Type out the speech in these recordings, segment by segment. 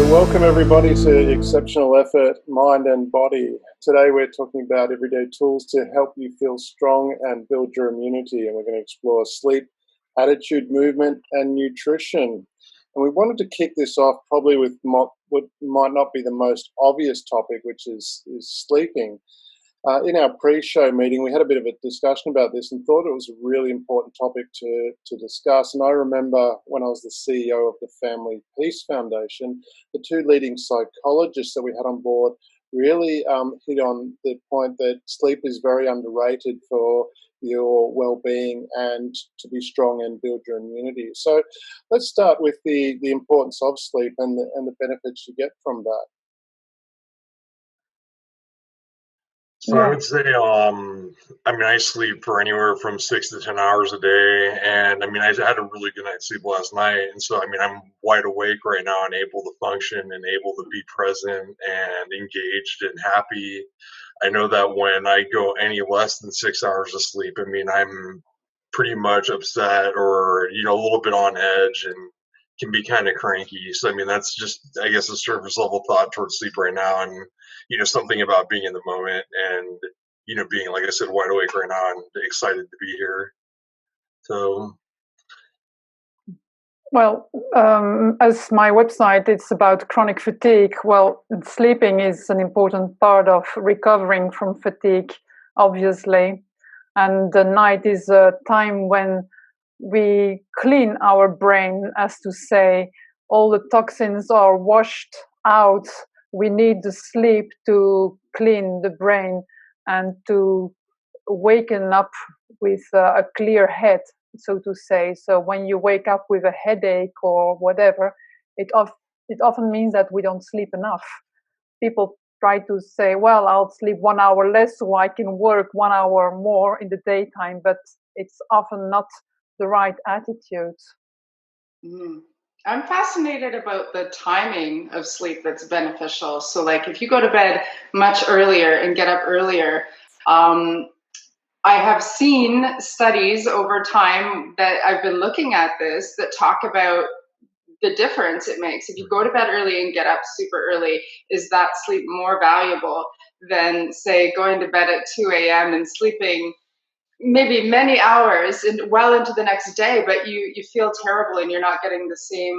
Welcome everybody to Exceptional Effort, Mind and Body. Today we're talking about everyday tools to help you feel strong and build your immunity, and we're going to explore sleep, attitude, movement and nutrition. And we wanted to kick this off probably with what might not be the most obvious topic, which is sleeping. In our pre-show meeting, we had a bit of a discussion about this and thought it was a really important topic to discuss. And I remember when I was the CEO of the Family Peace Foundation, the two leading psychologists that we had on board really hit on the point that sleep is very underrated for your well-being and to be strong and build your immunity. So let's start with the importance of sleep and the benefits you get from that. So I would say, I sleep for anywhere from 6 to 10 hours a day, and I had a really good night's sleep last night, and so I'm wide awake right now and able to function and able to be present and engaged and happy. I know that when I go any less than 6 hours of sleep, I'm pretty much upset or a little bit on edge and can be kind of cranky. So that's just, I guess, a surface level thought towards sleep right now, and something about being in the moment and being, like I said, wide awake right now and excited to be here. So well, as my website, it's about chronic fatigue. Well, sleeping is an important part of recovering from fatigue, obviously. And the night is a time when we clean our brain, as to say, all the toxins are washed out. We need the sleep to clean the brain and to waken up with a clear head, so to say. So when you wake up with a headache or whatever, it often means that we don't sleep enough. People try to say, well, I'll sleep 1 hour less so I can work 1 hour more in the daytime, but it's often not the right attitude. I'm fascinated about the timing of sleep that's beneficial. So like if you go to bed much earlier and get up earlier, I have seen studies over time that I've been looking at this that talk about the difference it makes. If you go to bed early and get up super early, is that sleep more valuable than, say, going to bed at 2 a.m. and sleeping maybe many hours and well into the next day, but you feel terrible and you're not getting the same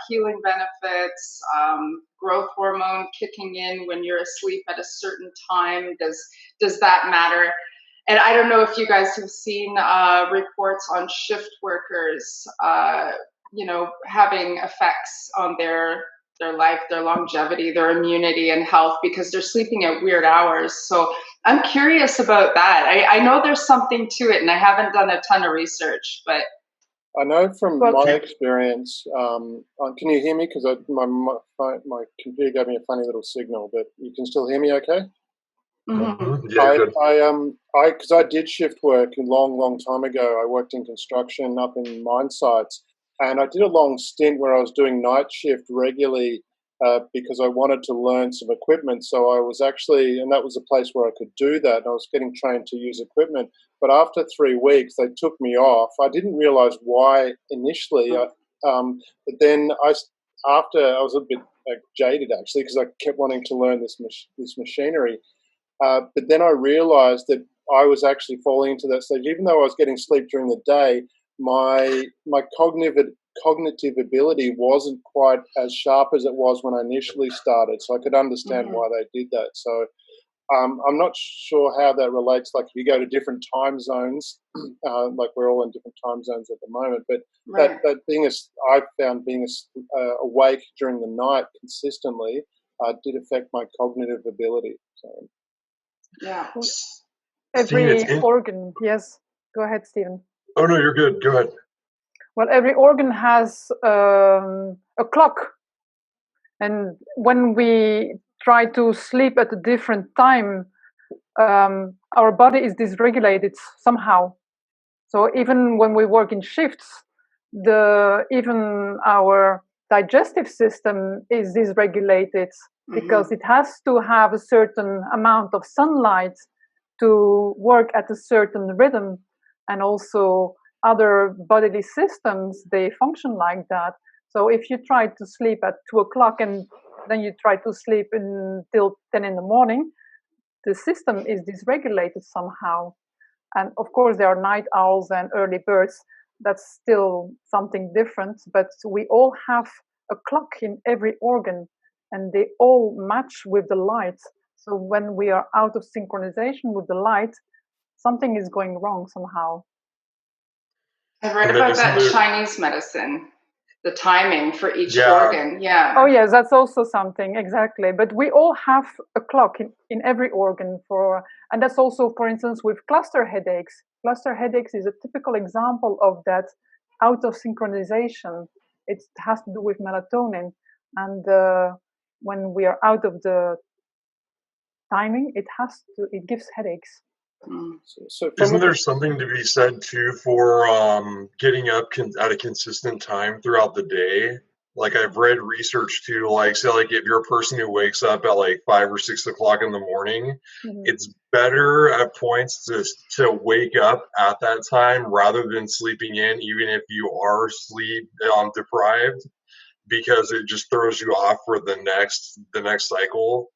healing benefits, growth hormone kicking in when you're asleep at a certain time? Does that matter? And I don't know if you guys have seen reports on shift workers, having effects on their life, their longevity, their immunity and health because they're sleeping at weird hours. So I'm curious about that. I know there's something to it, and I haven't done a ton of research, but I know from my experience. Can you hear me? Because my computer gave me a funny little signal, but you can still hear me, okay? Mm-hmm. Yeah, good. Because I did shift work a long time ago. I worked in construction up in mine sites, and I did a long stint where I was doing night shift regularly because I wanted to learn some equipment. So I was actually, and that was a place where I could do that. And I was getting trained to use equipment. But after 3 weeks, they took me off. I didn't realize why initially. But then after I was a bit jaded actually because I kept wanting to learn this machinery. But then I realized that I was actually falling into that stage. Even though I was getting sleep during the day, my cognitive ability wasn't quite as sharp as it was when I initially started. So I could understand why they did that. So I'm not sure how that relates. Like if you go to different time zones, like we're all in different time zones at the moment, but I found being awake during the night consistently did affect my cognitive ability. So. Yeah. Every organ, yes. Go ahead, Stephen. Oh no, you're good. Go ahead. Well, every organ has a clock, and when we try to sleep at a different time, our body is dysregulated somehow. So even when we work in shifts, even our digestive system is dysregulated because it has to have a certain amount of sunlight to work at a certain rhythm, and also other bodily systems, they function like that. So if you try to sleep at 2 o'clock and then you try to sleep until 10 in the morning, the system is dysregulated somehow. And of course, there are night owls and early birds. That's still something different, but we all have a clock in every organ, and they all match with the light. So when we are out of synchronization with the light, something is going wrong somehow. I read about that in Chinese medicine, the timing for each organ. Yeah. Oh yes, that's also something, exactly. But we all have a clock in every organ and that's also, for instance, with cluster headaches. Cluster headaches is a typical example of that out of synchronization. It has to do with melatonin. And when we are out of the timing, it gives headaches. So isn't there something to be said too for getting up at a consistent time throughout the day? Like I've read research too, like say like if you're a person who wakes up at like 5 or 6 o'clock in the morning, it's better at points to wake up at that time rather than sleeping in, even if you are sleep deprived, because it just throws you off for the next cycle.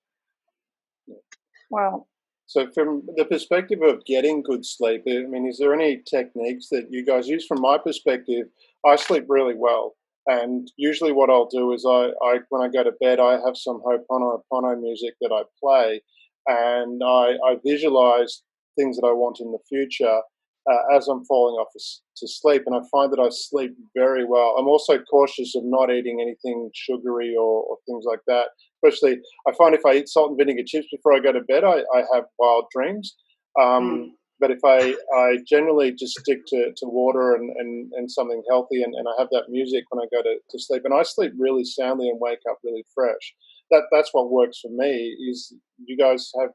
Wow. So from the perspective of getting good sleep, I mean, is there any techniques that you guys use? From my perspective, I sleep really well. And usually what I'll do is I when I go to bed, I have some Ho'oponopono music that I play, and I visualize things that I want in the future as I'm falling off to sleep. And I find that I sleep very well. I'm also cautious of not eating anything sugary or things like that. Especially, I find if I eat salt and vinegar chips before I go to bed, I have wild dreams. But if I generally just stick to water and something healthy, and I have that music when I go to sleep, and I sleep really soundly and wake up really fresh. That's what works for me. Is you guys have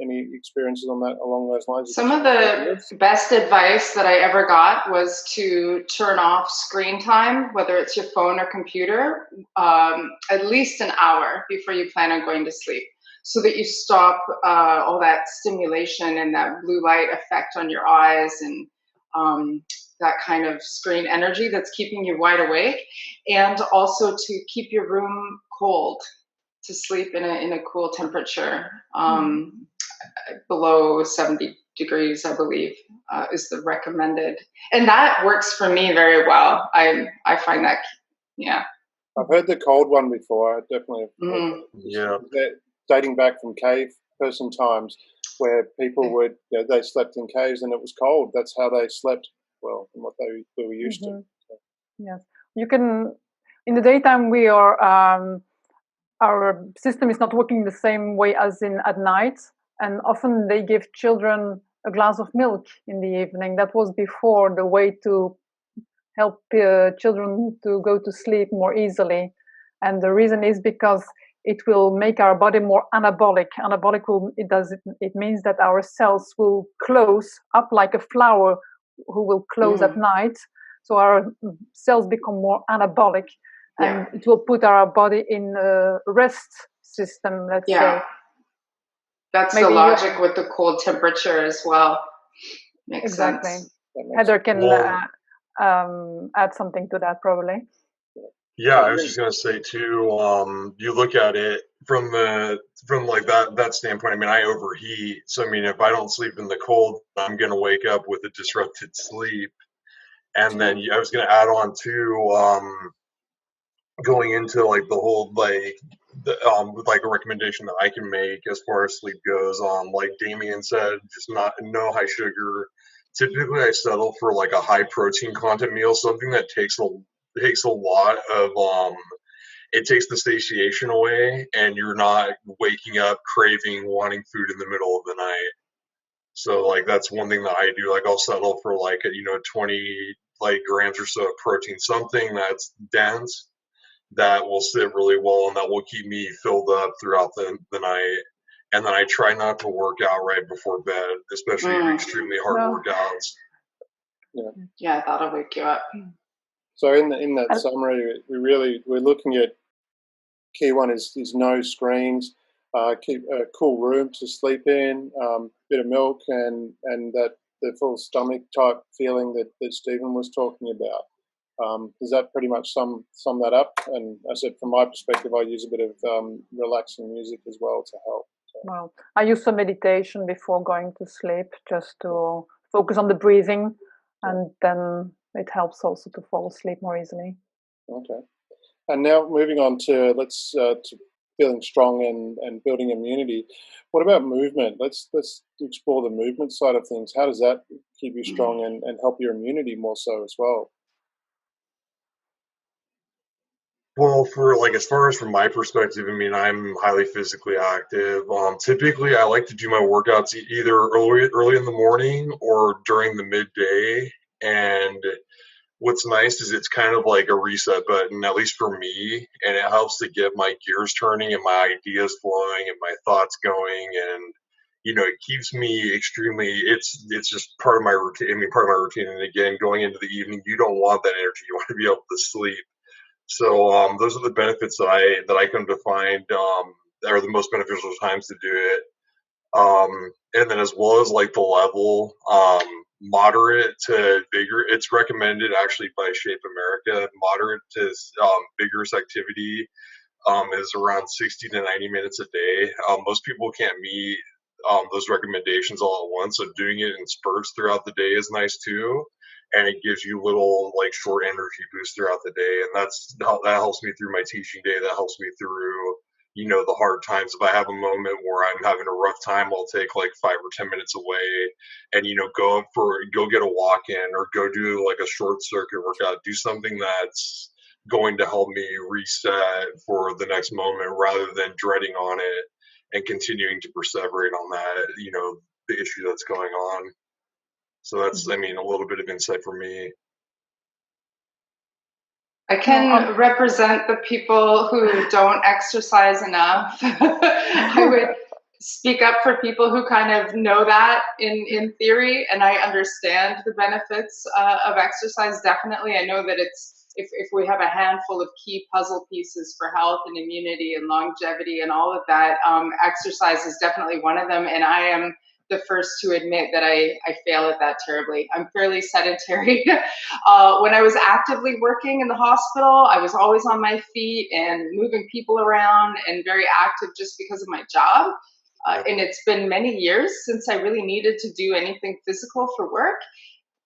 any experiences on that along those lines? Some of the best advice that I ever got was to turn off screen time, whether it's your phone or computer, at least an hour before you plan on going to sleep, so that you stop all that stimulation and that blue light effect on your eyes and that kind of screen energy that's keeping you wide awake, and also to keep your room cold, to sleep in a cool temperature, below 70 degrees, I believe, is the recommended. And that works for me very well. I find that, yeah. I've heard the cold one before. I definitely yeah. Dating back from cave person times where people would, they slept in caves and it was cold. That's how they slept, well, from what they were used to. So. Yes. You can, in the daytime, our system is not working the same way as at night, and often they give children a glass of milk in the evening. That was before the way to help children to go to sleep more easily, and the reason is because it will make our body more anabolic. Anabolic it means that our cells will close up like a flower who will close at night, so our cells become more anabolic. And it will put our body in a rest system, let's say. That's maybe the logic with the cold temperature as well. Makes sense. Heather can add something to that, probably. Yeah, I was just gonna say too. You look at it from like that standpoint. I mean, I overheat, so I mean, if I don't sleep in the cold, I'm gonna wake up with a disrupted sleep. And then I was gonna add on to going into like the whole like a recommendation that I can make as far as sleep goes. Like Damien said, just no high sugar. Typically, I settle for like a high protein content meal, something that takes a lot of it takes the satiation away, and you're not waking up craving, wanting food in the middle of the night. So like that's one thing that I do. Like I'll settle for like 20 like grams or so of protein, something that's dense, that will sit really well and that will keep me filled up throughout the night. And then I try not to work out right before bed, especially extremely hard workouts. Yeah, that'll wake you up. So in that summary, we're looking at key one is no screens, keep a cool room to sleep in, bit of milk, and that the full stomach type feeling that Stephen was talking about. Does that pretty much sum that up? And I said, from my perspective, I use a bit of relaxing music as well to help. So. Well, I use some meditation before going to sleep, just to focus on the breathing, and then it helps also to fall asleep more easily. Okay. And now moving on to to feeling strong and building immunity. What about movement? Let's explore the movement side of things. How does that keep you strong and help your immunity more so as well? Well, for like as far as from my perspective, I mean, I'm highly physically active. Typically, I like to do my workouts either early in the morning or during the midday. And what's nice is it's kind of like a reset button, at least for me, and it helps to get my gears turning and my ideas flowing and my thoughts going. And it keeps me extremely. It's just part of my routine. I mean, part of my routine. And again, going into the evening, you don't want that energy. You want to be able to sleep. So those are the benefits that I come to find are the most beneficial times to do it. And then as well as like the level, moderate to vigor. It's recommended actually by Shape America. Moderate to vigorous activity is around 60 to 90 minutes a day. Most people can't meet those recommendations all at once, so doing it in spurts throughout the day is nice too. And it gives you little like short energy boosts throughout the day, and that helps me through my teaching day. That helps me through the hard times. If I have a moment where I'm having a rough time, I'll take like 5 or 10 minutes away and go get a walk in or go do like a short circuit workout. Do something that's going to help me reset for the next moment rather than dreading on it and continuing to perseverate on that, the issue that's going on. So that's, I mean, a little bit of insight for me. I can represent the people who don't exercise enough. I would speak up for people who kind of know that in theory, and I understand the benefits of exercise. Definitely, I know that if we have a handful of key puzzle pieces for health and immunity and longevity and all of that, exercise is definitely one of them. And I am the first to admit that I fail at that terribly. I'm fairly sedentary. When I was actively working in the hospital, I was always on my feet and moving people around and very active just because of my job. And it's been many years since I really needed to do anything physical for work.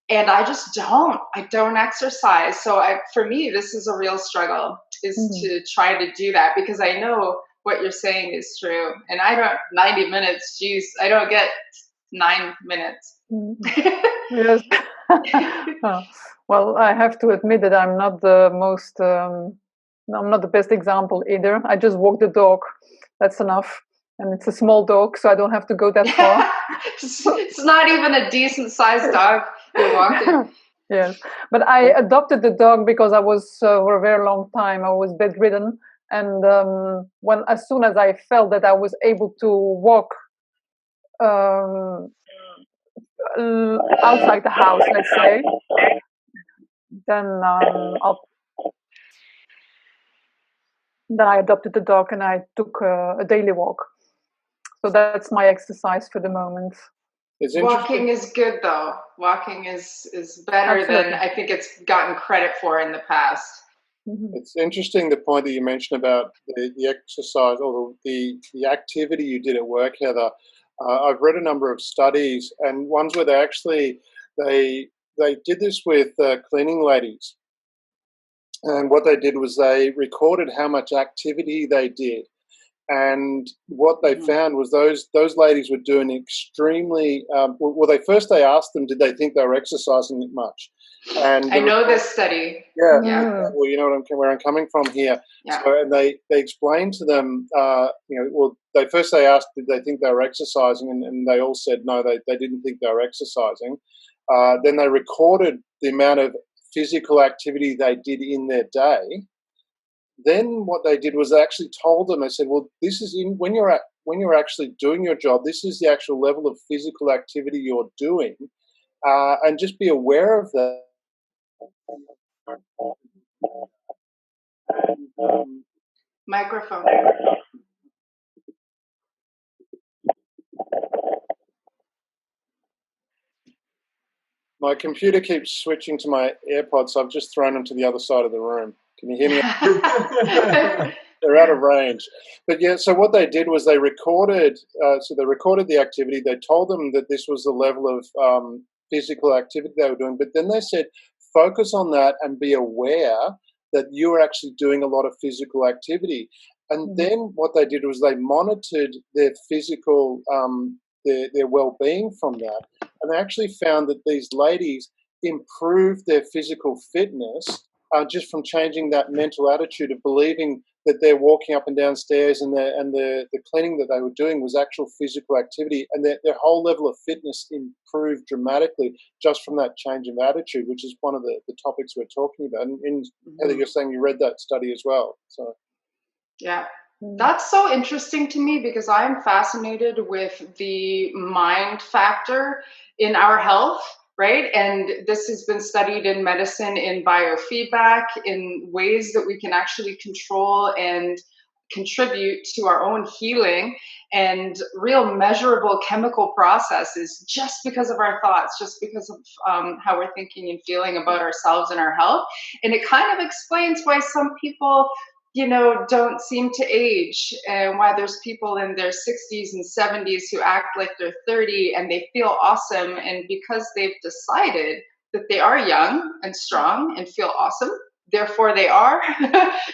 And I just I don't exercise. So for me, this is a real struggle, is to try to do that, because I know what you're saying is true. And 90 minutes, geez, I don't get 9 minutes. Yes. Well, I have to admit that I'm not the most, I'm not the best example either. I just walk the dog. That's enough. And it's a small dog, so I don't have to go that far. It's not even a decent sized dog you're walking. Yes, but I adopted the dog because I was for a very long time I was bedridden, and as soon as I felt that I was able to walk outside the house, let's say, then I adopted the dog and I took a daily walk. So that's my exercise for the moment. Walking is good, though. Walking is better than I think it's gotten credit for in the past. It's interesting the point that you mentioned about the exercise or the activity you did at work, Heather. I've read a number of studies, and ones where they did this with cleaning ladies, and what they did was they recorded how much activity they did. And what they found was those ladies were doing extremely well. They asked them, did they think they were exercising much? And I know this study. Yeah. Well, you know where I'm coming from here. Yeah. So, and they explained to them, they asked, did they think they were exercising, and they all said no, they didn't think they were exercising. Then they recorded the amount of physical activity they did in their day. Then what they did was they actually told them, they said, well, this is when you're actually doing your job, this is the actual level of physical activity you're doing, and just be aware of that. Microphone. My computer keeps switching to my AirPods, so I've just thrown them to the other side of the room. Can you hear me? They're out of range. But yeah, so what they did was they recorded. So they recorded the activity. They told them that this was the level of physical activity they were doing. But then they said, focus on that and be aware that you're actually doing a lot of physical activity. And then what they did was they monitored their physical, their well-being from that. And they actually found that these ladies improved their physical fitness just from changing that mental attitude of believing that they're walking up and down stairs and the cleaning that they were doing was actual physical activity, and their whole level of fitness improved dramatically just from that change of attitude, which is one of the topics we're talking about. And Heather, you're saying you read that study as well. So yeah, that's so interesting to me because I'm fascinated with the mind factor in our health. Right. And this has been studied in medicine in biofeedback, in ways that we can actually control and contribute to our own healing and real measurable chemical processes just because of our thoughts, just because of how we're thinking and feeling about ourselves and our health. And it kind of explains why some people don't seem to age, and why there's people in their 60s and 70s who act like they're 30 and they feel awesome. And because they've decided that they are young and strong and feel awesome, therefore they are.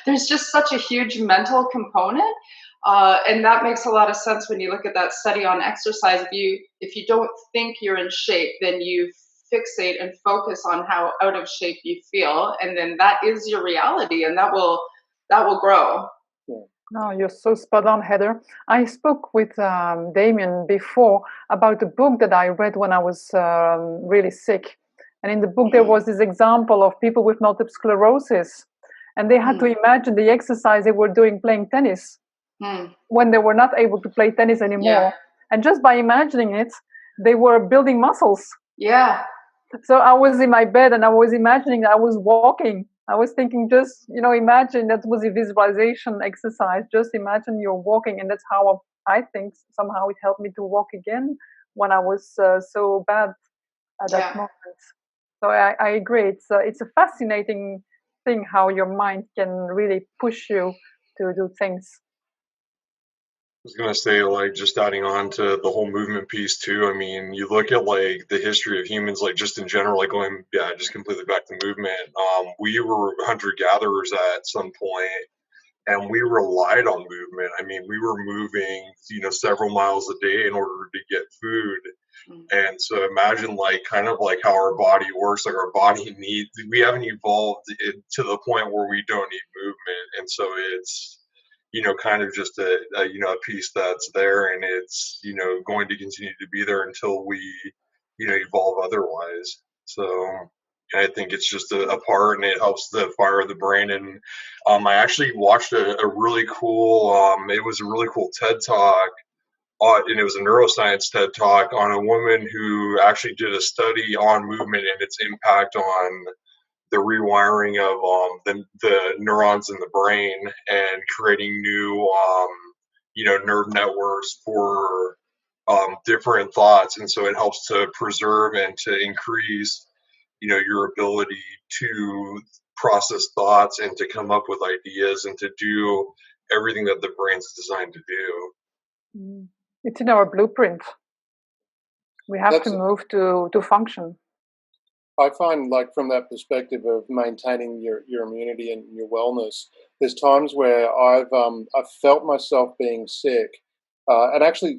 There's just such a huge mental component. And that makes a lot of sense when you look at that study on exercise. If you don't think you're in shape, then you fixate and focus on how out of shape you feel. And then that is your reality, and that will grow. No, you're so spot on, Heather. I spoke with Damien before about a book that I read when I was really sick. And in the book, there was this example of people with multiple sclerosis. And they had to imagine the exercise they were doing playing tennis when they were not able to play tennis anymore. Yeah. And just by imagining it, they were building muscles. Yeah. So I was in my bed and I was imagining I was walking. I was thinking, just, imagine that was a visualization exercise. Just imagine you're walking. And that's how I think somehow it helped me to walk again when I was so bad at that moment. So I agree. It's a fascinating thing how your mind can really push you to do things. I was gonna say, like, just adding on to the whole movement piece too. I mean, you look at like the history of humans, like just in general, like going, just completely back to movement. We were hunter gatherers at some point, and we relied on movement. I mean, we were moving, several miles a day in order to get food. And so imagine like kind of like how our body works, like our body needs, we haven't evolved to the point where we don't need movement. And so it's, kind of just a piece that's there, and it's, going to continue to be there until we, evolve otherwise. So I think it's just a part, and it helps the fire of the brain. And I actually watched a really cool, it was a really cool TED Talk, and it was a neuroscience TED Talk on a woman who actually did a study on movement and its impact on the rewiring of the neurons in the brain and creating new, nerve networks for different thoughts. And so it helps to preserve and to increase, your ability to process thoughts and to come up with ideas and to do everything that the brain's designed to do. It's in our blueprint. We have to move to function. I find, like, from that perspective of maintaining your immunity and your wellness, there's times where I've felt myself being sick, and actually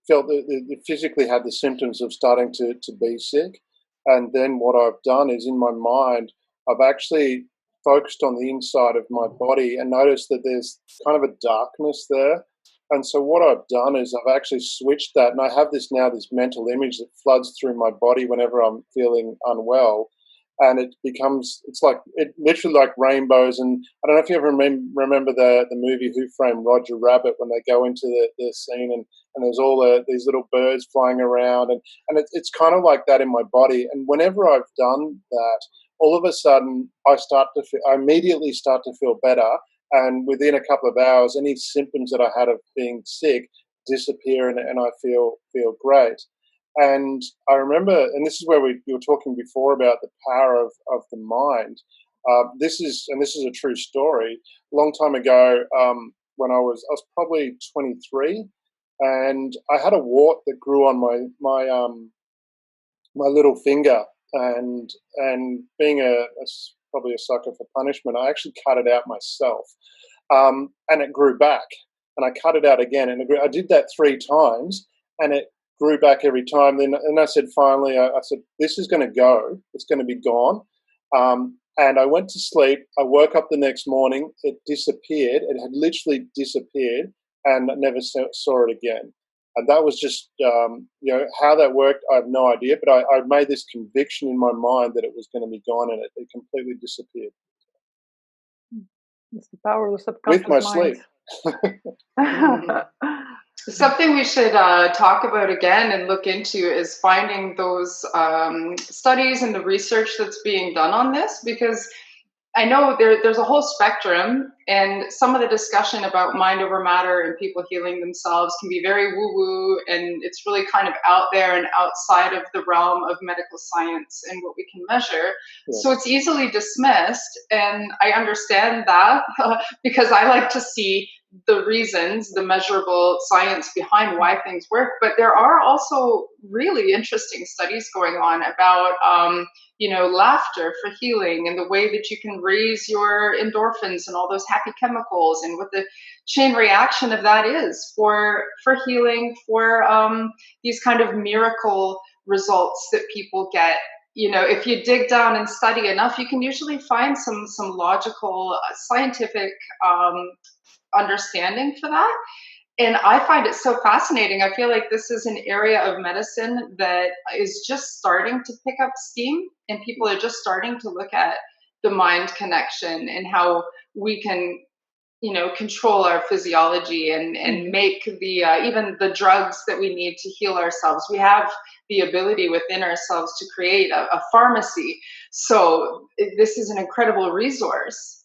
felt that physically had the symptoms of starting to be sick. And then what I've done is, in my mind, I've actually focused on the inside of my body and noticed that there's kind of a darkness there. And so what I've done is I've actually switched that, and I have this mental image that floods through my body whenever I'm feeling unwell. And it literally like rainbows. And I don't know if you ever remember the movie Who Framed Roger Rabbit, when they go into the scene and there's all these little birds flying around. And it's kind of like that in my body. And whenever I've done that, all of a sudden I immediately start to feel better. And within a couple of hours, any symptoms that I had of being sick disappear, and I feel great. And I remember, and this is where you were talking before about the power of the mind. This is a true story. A long time ago, when I was probably 23, and I had a wart that grew on my little finger, and being probably a sucker for punishment, I actually cut it out myself, and it grew back, and I cut it out again, and I did that 3 times, and it grew back every time. Then, and I said, finally, I said, this is going to go. It's going to be gone. And I went to sleep. I woke up the next morning. It disappeared. It had literally disappeared, and I never saw it again. And that was just, how that worked, I have no idea. But I made this conviction in my mind that it was going to be gone, and it completely disappeared. It's the power of the subconscious with my mind. sleep. Something we should talk about again and look into is finding those studies and the research that's being done on this, because I know there's a whole spectrum, and some of the discussion about mind over matter and people healing themselves can be very woo-woo, and it's really kind of out there and outside of the realm of medical science and what we can measure. Yeah. So it's easily dismissed, and I understand that because I like to see the reasons, the measurable science behind why things work. But there are also really interesting studies going on about laughter for healing, and the way that you can raise your endorphins and all those happy chemicals, and what the chain reaction of that is for healing, for these kind of miracle results that people get. If you dig down and study enough, you can usually find some logical, scientific understanding for that. And I find it so fascinating. I feel like this is an area of medicine that is just starting to pick up steam, and people are just starting to look at the mind connection and how we can, control our physiology and make the even the drugs that we need to heal ourselves. We have the ability within ourselves to create a pharmacy. So this is an incredible resource.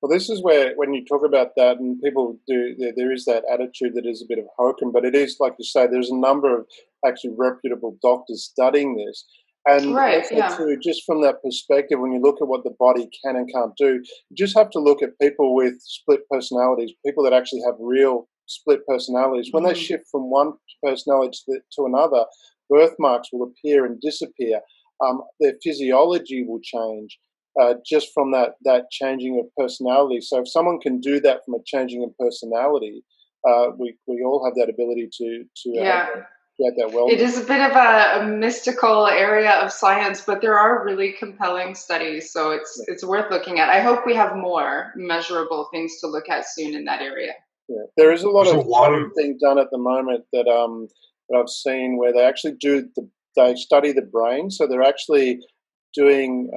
Well, this is where, when you talk about that, and people do, there is that attitude that is a bit of hokum, but it is, like you say, there's a number of actually reputable doctors studying this. And right, also, too, just from that perspective, when you look at what the body can and can't do, you just have to look at people with split personalities, people that actually have real split personalities. When they shift from one personality to another, birthmarks will appear and disappear. Their physiology will change. Just from that changing of personality. So if someone can do that from a changing of personality, we all have that ability to get that wellness. It is a bit of a mystical area of science, but there are really compelling studies, so it's worth looking at. I hope we have more measurable things to look at soon in that area. Yeah, there is a lot of things done at the moment that I've seen where they actually they study the brain, so they're actually doing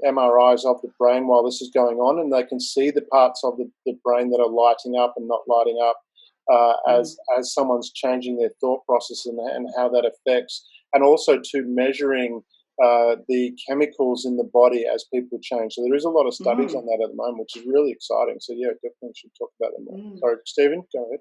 MRIs of the brain while this is going on, and they can see the parts of the brain that are lighting up and not lighting up as someone's changing their thought process, and how that affects, and also to measuring the chemicals in the body as people change. So there is a lot of studies on that at the moment, which is really exciting. So yeah, definitely should talk about them more. Sorry, Stephen, go ahead.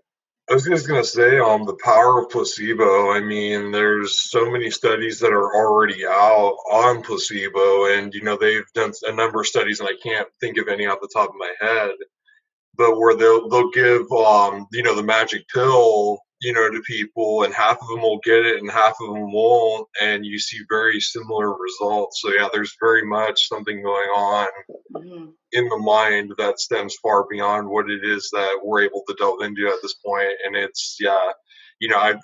I was just going to say, the power of placebo. I mean, there's so many studies that are already out on placebo, and, they've done a number of studies, and I can't think of any off the top of my head, but where they'll give, the magic pill, to people, and half of them will get it and half of them won't, and you see very similar results. So yeah, there's very much something going on in the mind that stems far beyond what it is that we're able to delve into at this point. And it's, I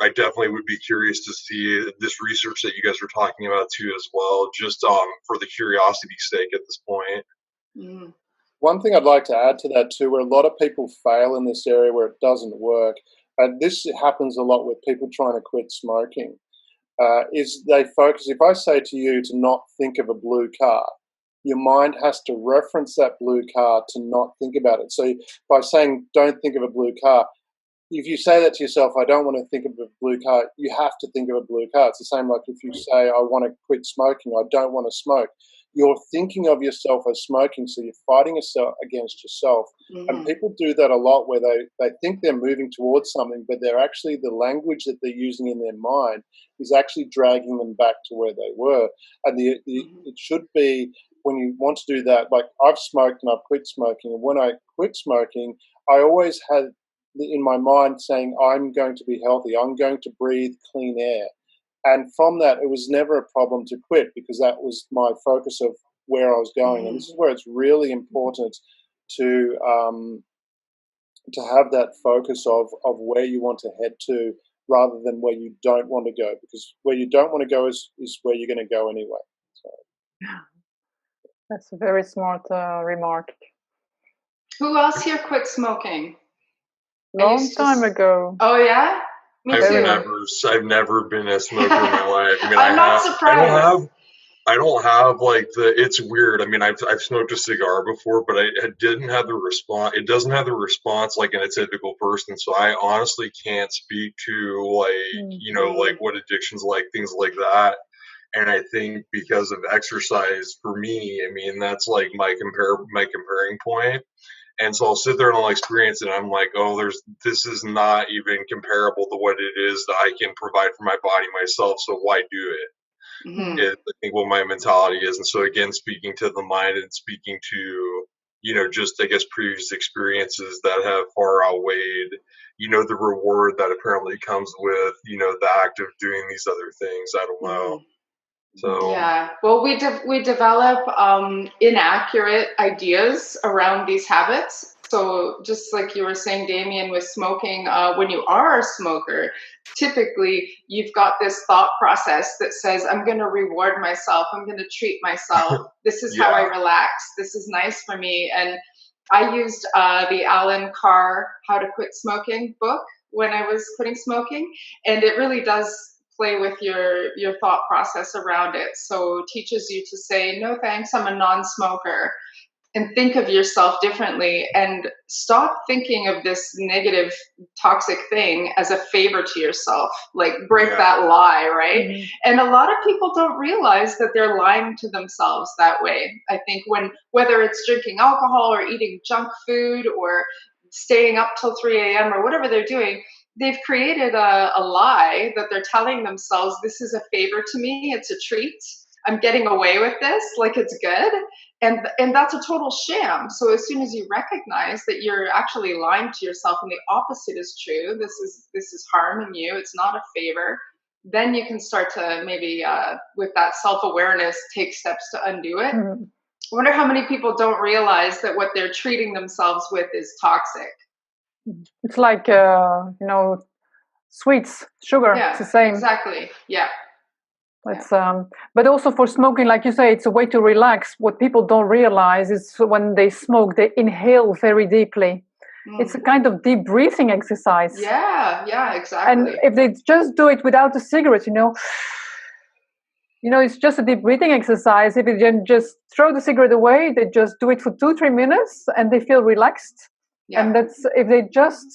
definitely would be curious to see this research that you guys are talking about too as well, just for the curiosity's sake at this point. One thing I'd like to add to that too, where a lot of people fail in this area where it doesn't work, and this happens a lot with people trying to quit smoking, is they focus. If I say to you to not think of a blue car, your mind has to reference that blue car to not think about it. So by saying don't think of a blue car, if you say that to yourself, I don't want to think of a blue car, you have to think of a blue car. It's the same like if you say I want to quit smoking, I don't want to smoke. you're thinking of yourself as smoking, so you're fighting against yourself. And people do that a lot, where they think they're moving towards something, but they're actually, the language that they're using in their mind is actually dragging them back to where they were. And it should be, when you want to do that, like I've smoked and I've quit smoking, and when I quit smoking, I always had in my mind saying, I'm going to be healthy, I'm going to breathe clean air. And from that, it was never a problem to quit, because that was my focus of where I was going. And this is where it's really important to have that focus of where you want to head to, rather than where you don't want to go, because where you don't want to go is where you're going to go anyway. So. That's a very smart remark. Who else here quit smoking? Long time ago. Oh yeah? Me too. I've never been a smoker in my life. I mean, I'm not surprised. I don't have like it's weird. I mean, I've smoked a cigar before, but I didn't have the response. It doesn't have the response like in a typical person. So I honestly can't speak to like, like what addictions like, things like that. And I think because of exercise for me, I mean, that's like my comparing point. And so I'll sit there and I'll experience it. And I'm like, oh, this is not even comparable to what it is that I can provide for my body myself. So why do it? Is, I think, what my mentality is. And so again, speaking to the mind and speaking to, just, I guess, previous experiences that have far outweighed, the reward that apparently comes with, the act of doing these other things. I don't know. So yeah, well, we develop inaccurate ideas around these habits. So just like you were saying, Damien, with smoking, when you are a smoker, typically you've got this thought process that says, I'm going to reward myself, I'm going to treat myself, this is how I relax, this is nice for me. And I used the Alan Carr How to Quit Smoking book when I was quitting smoking, and it really does play with your thought process around it. So it teaches you to say, no thanks, I'm a non-smoker, and think of yourself differently, and stop thinking of this negative, toxic thing as a favor to yourself. Like, break that lie, right? And a lot of people don't realize that they're lying to themselves that way. I think whether it's drinking alcohol or eating junk food or staying up till 3 a.m. or whatever they're doing, they've created a lie that they're telling themselves, this is a favor to me, it's a treat, I'm getting away with this, like it's good. And that's a total sham. So as soon as you recognize that you're actually lying to yourself and the opposite is true, this is harming you, it's not a favor, then you can start to maybe, with that self-awareness, take steps to undo it. I wonder how many people don't realize that what they're treating themselves with is toxic. It's like, sweets, sugar, it's the same. Exactly, yeah. It's, but also for smoking, like you say, it's a way to relax. What people don't realize is when they smoke, they inhale very deeply. It's a kind of deep breathing exercise. Yeah, exactly. And if they just do it without a cigarette, it's just a deep breathing exercise. If they just throw the cigarette away, they just do it for 2-3 minutes and they feel relaxed. Yeah. And that's if they just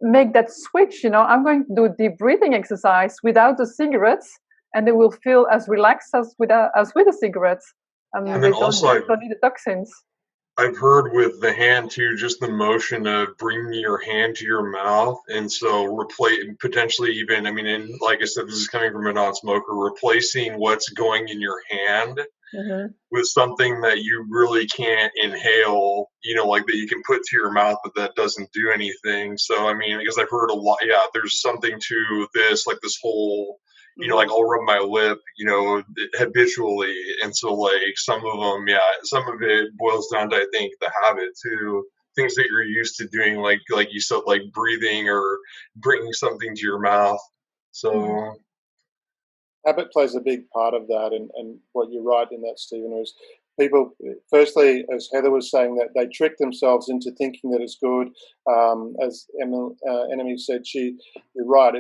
make that switch, I'm going to do a deep breathing exercise without the cigarettes, and they will feel as relaxed as with a cigarette. And they don't need the toxins. I've heard with the hand too, just the motion of bringing your hand to your mouth, and so potentially even, and like I said, this is coming from a non-smoker, replacing what's going in your hand with something that you really can't inhale, like that you can put to your mouth, but that doesn't do anything. So, because I've heard a lot, there's something to this, like this whole, like I'll rub my lip, habitually. And so like some of it boils down to, I think, the habit too, things that you're used to doing, like you said, like breathing or bringing something to your mouth. So habit plays a big part of that. And what you're right in that, Stephen, is people, firstly, as Heather was saying, that they trick themselves into thinking that it's good. As Enemy said, you're right.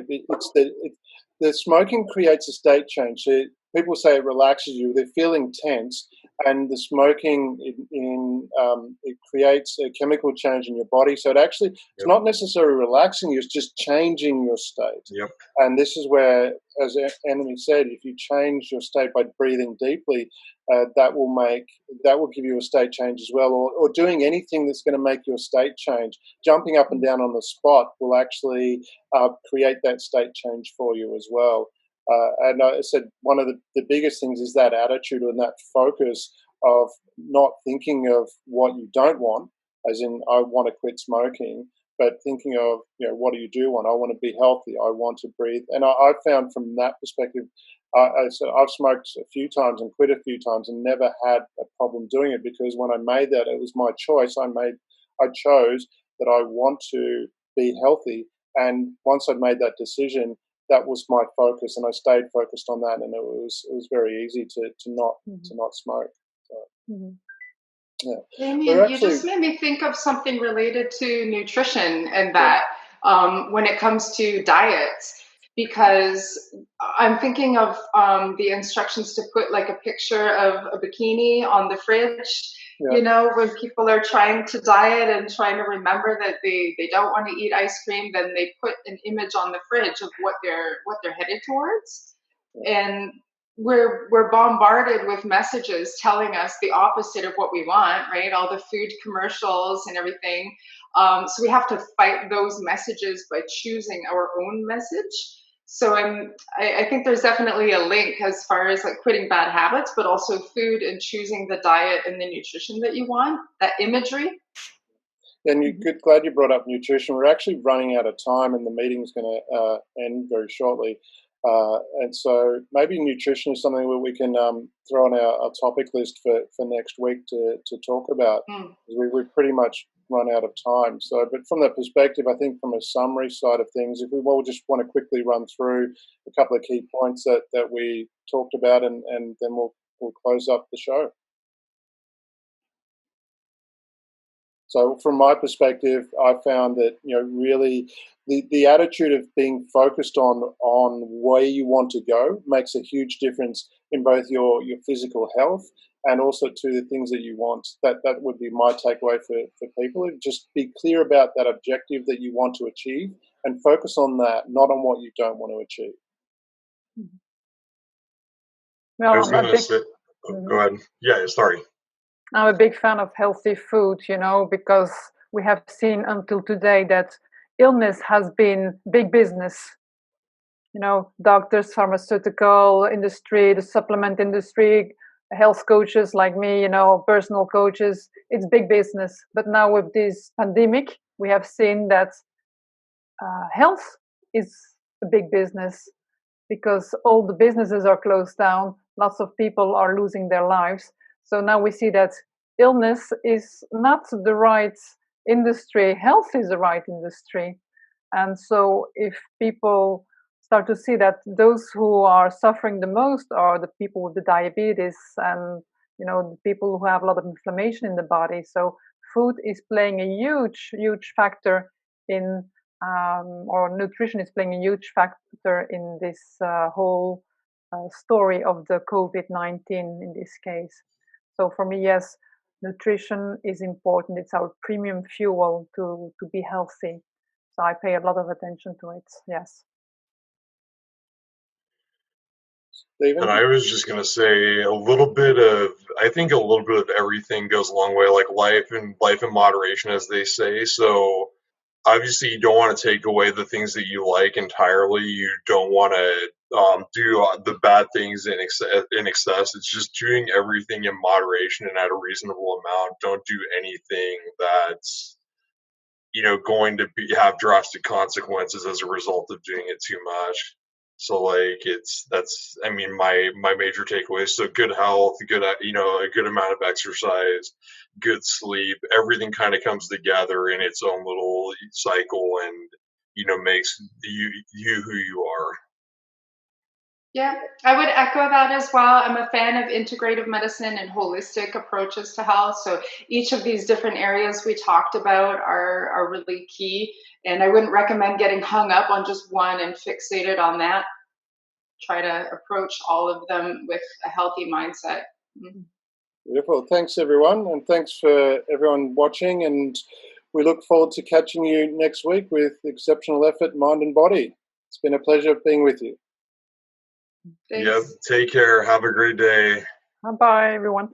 The smoking creates a state change. So people say it relaxes you. They're feeling tense, and the smoking it creates a chemical change in your body. So it's not necessarily relaxing you; it's just changing your state. Yep. And this is where, as Emily said, if you change your state by breathing deeply, that will give you a state change as well. Or doing anything that's going to make your state change. Jumping up and down on the spot will actually create that state change for you as well. And I said one of the biggest things is that attitude and that focus of not thinking of what you don't want, as in I want to quit smoking, but thinking of, what do you do want? I want to be healthy. I want to breathe. And I found from that perspective, I've smoked a few times and quit a few times and never had a problem doing it, because when I made that, it was my choice. I chose that I want to be healthy. And once I'd made that decision, that was my focus, and I stayed focused on that, and it was very easy to not smoke. So, yeah. Damien, you just made me think of something related to nutrition and that when it comes to diets, because I'm thinking of the instructions to put like a picture of a bikini on the fridge. When people are trying to diet and trying to remember that they don't want to eat ice cream, then they put an image on the fridge of what they're headed towards. And we're bombarded with messages telling us the opposite of what we want, right? All the food commercials and everything. So we have to fight those messages by choosing our own message. So I think there's definitely a link as far as like quitting bad habits, but also food and choosing the diet and the nutrition that you want, that imagery. And glad you brought up nutrition. We're actually running out of time, and the meeting's going to end very shortly. And so maybe nutrition is something that we can throw on our topic list for next week to talk about. We've pretty much run out of time. So, but from that perspective, I think from a summary side of things, if we just want to quickly run through a couple of key points that we talked about, and then we'll close up the show. So from my perspective, I found that, really the attitude of being focused on where you want to go makes a huge difference in both your physical health and also to the things that you want. That would be my takeaway for people. Just be clear about that objective that you want to achieve and focus on that, not on what you don't want to achieve. Well, I was going to say, go ahead. Yeah, sorry. I'm a big fan of healthy food, because we have seen until today that illness has been big business. Doctors, pharmaceutical industry, the supplement industry, health coaches like me, personal coaches, it's big business. But now with this pandemic, we have seen that health is a big business, because all the businesses are closed down. Lots of people are losing their lives. So now we see that illness is not the right industry. Health is the right industry. And so if people start to see that those who are suffering the most are the people with the diabetes and, the people who have a lot of inflammation in the body. So food is playing a huge, huge factor in, or nutrition is playing a huge factor in this whole story of the COVID-19 in this case. So for me, yes, nutrition is important. It's our premium fuel to be healthy. So I pay a lot of attention to it. Yes. Steven? And I was just going to say I think a little bit of everything goes a long way, like life in moderation, as they say. So obviously you don't want to take away the things that you like entirely. You don't want to do the bad things in excess. It's just doing everything in moderation and at a reasonable amount. Don't do anything that's going to have drastic consequences as a result of doing it too much. So like my major takeaway. So good health, a good amount of exercise, good sleep, everything kind of comes together in its own little cycle and makes you who you are. Yeah, I would echo that as well. I'm a fan of integrative medicine and holistic approaches to health. So each of these different areas we talked about are really key. And I wouldn't recommend getting hung up on just one and fixated on that. Try to approach all of them with a healthy mindset. Beautiful. Thanks, everyone. And thanks for everyone watching. And we look forward to catching you next week with Exceptional Effort, Mind and Body. It's been a pleasure being with you. Thanks. Yep. Take care. Have a great day. Bye, everyone.